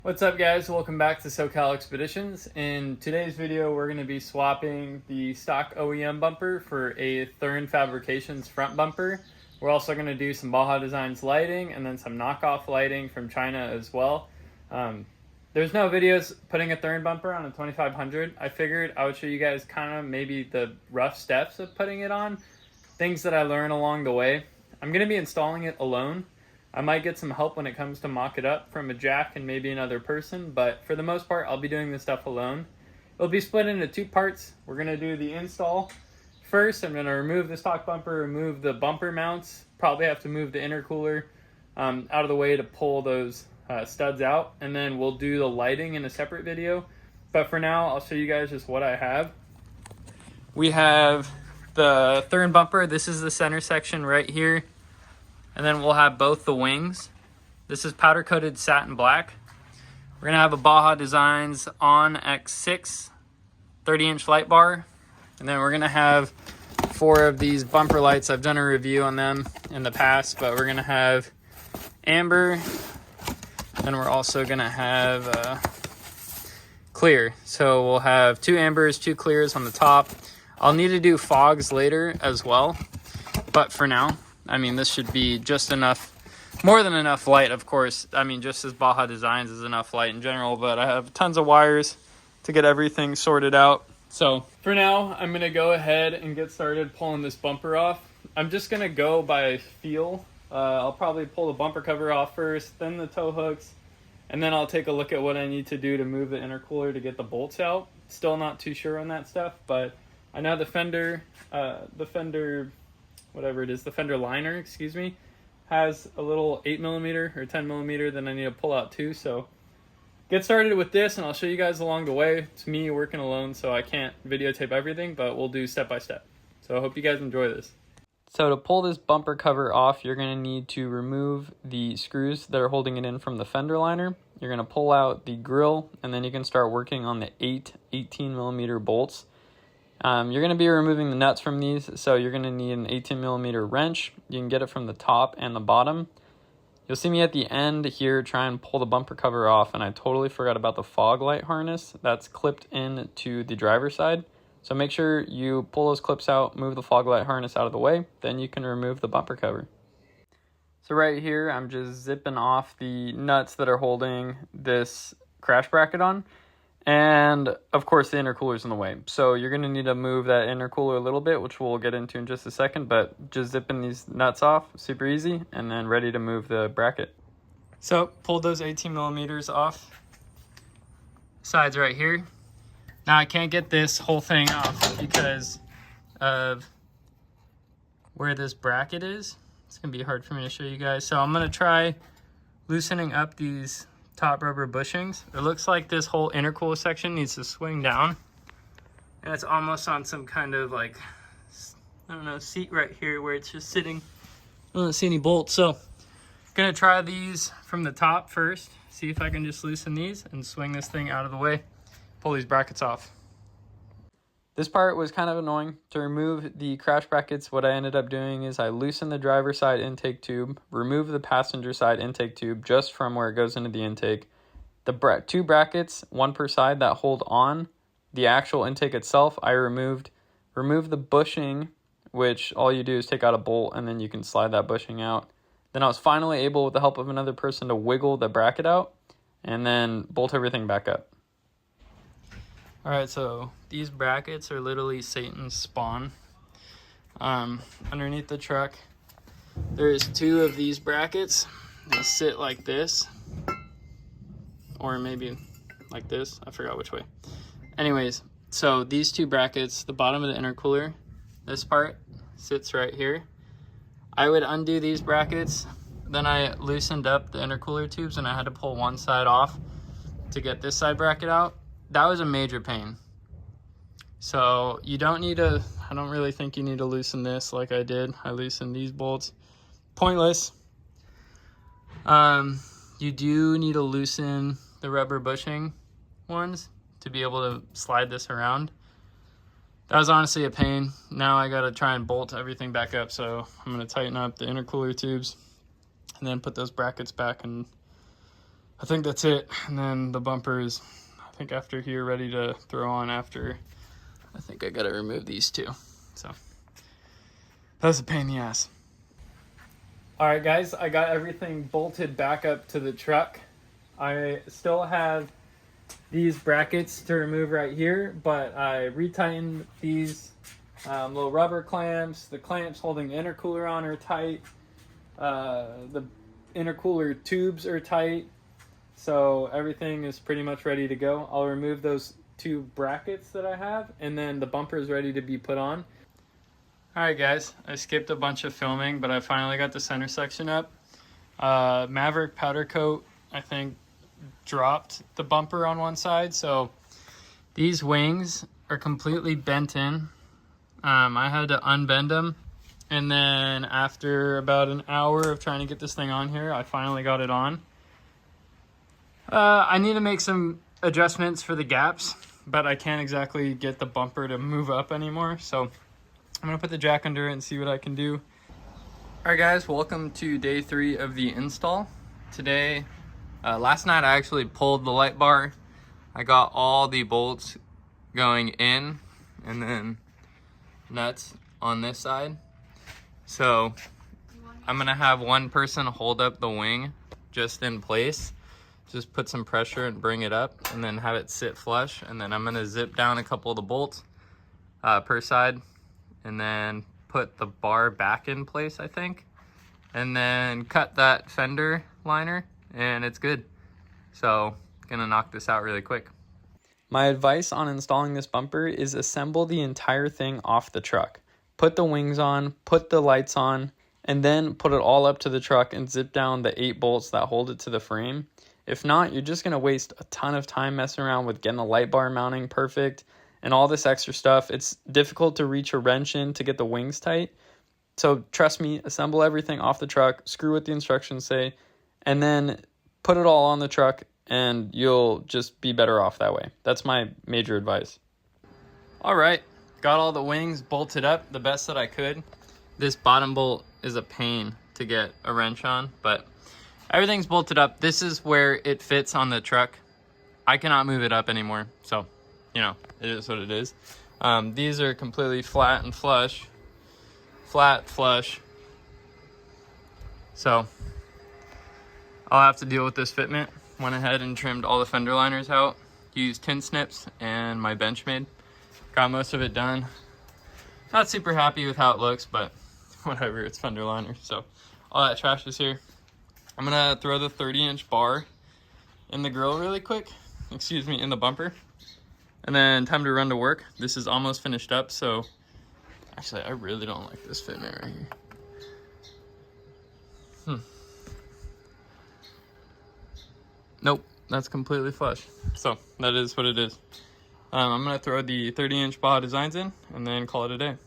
What's up, guys? Welcome back to SoCal Expeditions. In today's video, we're going to be swapping the stock OEM bumper for a Thuren Fabrications front bumper. We're also going to do some Baja Designs lighting and then some knockoff lighting from China as well. There's no videos putting a Thuren bumper on a 2500. I figured I would show you guys kind of maybe the rough steps of putting it on, things that I learned along the way. I'm going to be installing it alone. I might get some help when it comes to mock it up from a jack and maybe another person, but for the most part, I'll be doing this stuff alone. It'll be split into two parts. We're going to do the install first. I'm going to remove the stock bumper, remove the bumper mounts, probably have to move the intercooler out of the way to pull those studs out, and then we'll do the lighting in a separate video. But for now, I'll show you guys just what I have. We have the Thuren bumper. This is the center section right here. And then we'll have both the wings. This is powder coated satin black. We're gonna have a Baja Designs on X6 30-inch light bar. And then we're gonna have 4 of these bumper lights. I've done a review on them in the past, but we're gonna have amber. And we're also gonna have clear. So we'll have 2 ambers, 2 clears on the top. I'll need to do fogs later as well, but for now, I mean, this should be just enough, more than enough light, of course. I mean, just as Baja Designs is enough light in general, but I have tons of wires to get everything sorted out. So for now, I'm going to go ahead and get started pulling this bumper off. I'm just going to go by feel. I'll probably pull the bumper cover off first, then the tow hooks, and then I'll take a look at what I need to do to move the intercooler to get the bolts out. Still not too sure on that stuff, but I know the fender whatever it is, the fender liner, excuse me, has a little 8mm or 10mm that I need to pull out too. So get started with this and I'll show you guys along the way. It's me working alone, so I can't videotape everything, but we'll do step by step. So I hope you guys enjoy this. So to pull this bumper cover off, you're going to need to remove the screws that are holding it in from the fender liner. You're going to pull out the grill, and then you can start working on the 18mm bolts. You're going to be removing the nuts from these, so you're going to need an 18mm wrench. You can get it from the top and the bottom. You'll see me at the end here try and pull the bumper cover off, and I totally forgot about the fog light harness that's clipped into the driver's side. So make sure you pull those clips out, move the fog light harness out of the way, then you can remove the bumper cover. So right here, I'm just zipping off the nuts that are holding this crash bracket on. And of course the intercooler's in the way. So you're going to need to move that intercooler a little bit, which we'll get into in just a second, but just zipping these nuts off, super easy, and then ready to move the bracket. So pulled those 18mm off. Sides right here. Now I can't get this whole thing off because of where this bracket is. It's going to be hard for me to show you guys. So I'm going to try loosening up these top rubber bushings. It looks like this whole intercooler section needs to swing down, and it's almost on some kind of like, I don't know, seat right here where it's just sitting. I don't see any bolts, so I'm gonna try these from the top first, see if I can just loosen these and swing this thing out of the way, pull these brackets off. This part was kind of annoying. To remove the crash brackets, what I ended up doing is I loosened the driver's side intake tube, removed the passenger side intake tube just from where it goes into the intake. The 2 brackets, 1 per side, that hold on the actual intake itself, I removed the bushing, which all you do is take out a bolt and then you can slide that bushing out. Then I was finally able, with the help of another person, to wiggle the bracket out and then bolt everything back up. Alright, so these brackets are literally Satan's spawn. Underneath the truck, there's 2 of these brackets. They sit like this, or maybe like this. I forgot which way. Anyways, so these 2 brackets, the bottom of the intercooler, this part sits right here. I would undo these brackets. Then I loosened up the intercooler tubes and I had to pull one side off to get this side bracket out. That was a major pain. So you don't need to, I don't really think you need to loosen this like I did. I loosened these bolts. Pointless. You do need to loosen the rubber bushing ones to be able to slide this around. That was honestly a pain. Now I gotta try and bolt everything back up. So I'm gonna tighten up the intercooler tubes and then put those brackets back, and I think that's it. And then the bumper is, I think after here, ready to throw on after. I think I gotta remove these two. So that's a pain in the ass. All right, guys, I got everything bolted back up to the truck. I still have these brackets to remove right here, but I retightened these little rubber clamps. The clamps holding the intercooler on are tight. The intercooler tubes are tight. So everything is pretty much ready to go. I'll remove those two brackets that I have, and then the bumper is ready to be put on. All right, guys, I skipped a bunch of filming, but I finally got the center section up. Maverick powder coat, I think, dropped the bumper on one side, so these wings are completely bent in. I had to unbend them, and then after about an hour of trying to get this thing on here, I finally got it on. I need to make some adjustments for the gaps, but I can't exactly get the bumper to move up anymore, so I'm gonna put the jack under it and see what I can do. All right, guys, welcome to day 3 of the install. Today, last night I actually pulled the light bar. I got all the bolts going in and then nuts on this side. So I'm gonna have one person hold up the wing just in place. Just put some pressure and bring it up and then have it sit flush. And then I'm gonna zip down a couple of the bolts per side, and then put the bar back in place, I think, and then cut that fender liner, and it's good. So gonna knock this out really quick. My advice on installing this bumper is assemble the entire thing off the truck. Put the wings on, put the lights on, and then put it all up to the truck and zip down the 8 bolts that hold it to the frame. If not, you're just gonna waste a ton of time messing around with getting the light bar mounting perfect and all this extra stuff. It's difficult to reach a wrench in to get the wings tight. So trust me, assemble everything off the truck, screw what the instructions say, and then put it all on the truck, and you'll just be better off that way. That's my major advice. All right, got all the wings bolted up the best that I could. This bottom bolt is a pain to get a wrench on, but everything's bolted up. This is where it fits on the truck. I cannot move it up anymore, so you know, it is what it is. These are completely flat and flush. Flat, flush. So I'll have to deal with this fitment. Went ahead and trimmed all the fender liners out. Used tin snips and my Benchmade. Got most of it done. Not super happy with how it looks, but whatever, it's fender liners. So all that trash is here. I'm gonna throw the 30-inch bar in the grill really quick. Excuse me, in the bumper. And then time to run to work. This is almost finished up, so actually I really don't like this fitment right here. Nope, that's completely flush. So that is what it is. I'm gonna throw the 30-inch Baja designs in and then call it a day.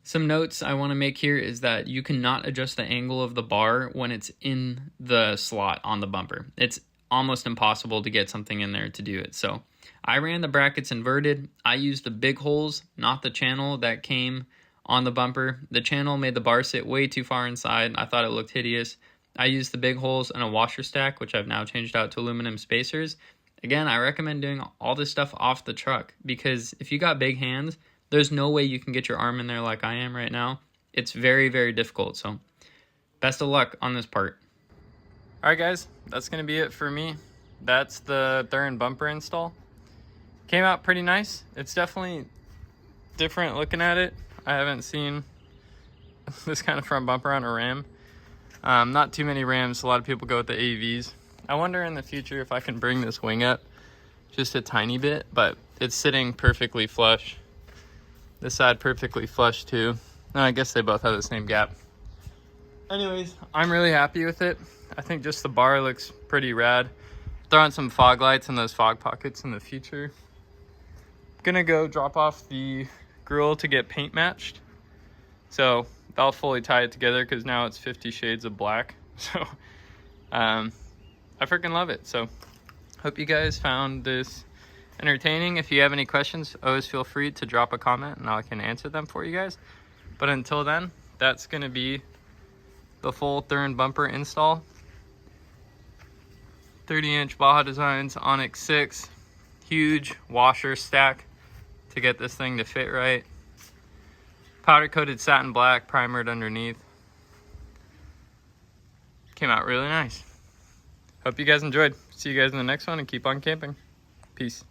Some notes I want to make here is that you cannot adjust the angle of the bar when it's in the slot on the bumper. It's almost impossible to get something in there to do it. So I ran the brackets inverted. I used the big holes, not the channel that came on the bumper. The channel made the bar sit way too far inside. I thought it looked hideous. I used the big holes and a washer stack, which I've now changed out to aluminum spacers. Again, I recommend doing all this stuff off the truck, because if you got big hands, there's no way you can get your arm in there like I am right now. It's very, very difficult. So best of luck on this part. All right, guys, that's going to be it for me. That's the Thuren bumper install. Came out pretty nice. It's definitely different looking at it. I haven't seen this kind of front bumper on a Ram. Not too many Rams. A lot of people go with the AVs. I wonder in the future if I can bring this wing up just a tiny bit, but it's sitting perfectly flush. This side perfectly flush too. I guess they both have the same gap. Anyways, I'm really happy with it. I think just the bar looks pretty rad. Throw on some fog lights in those fog pockets in the future. Gonna go drop off the grill to get paint matched. So I'll fully tie it together because now it's 50 shades of black. So I freaking love it. So hope you guys found this entertaining. If you have any questions, always feel free to drop a comment and I can answer them for you guys. But until then, that's gonna be the full Thuren bumper install. 30-inch Baja Designs Onyx 6. Huge washer stack to get this thing to fit right. Powder coated satin black, primered underneath. Came out really nice. Hope you guys enjoyed. See you guys in the next one and keep on camping. Peace.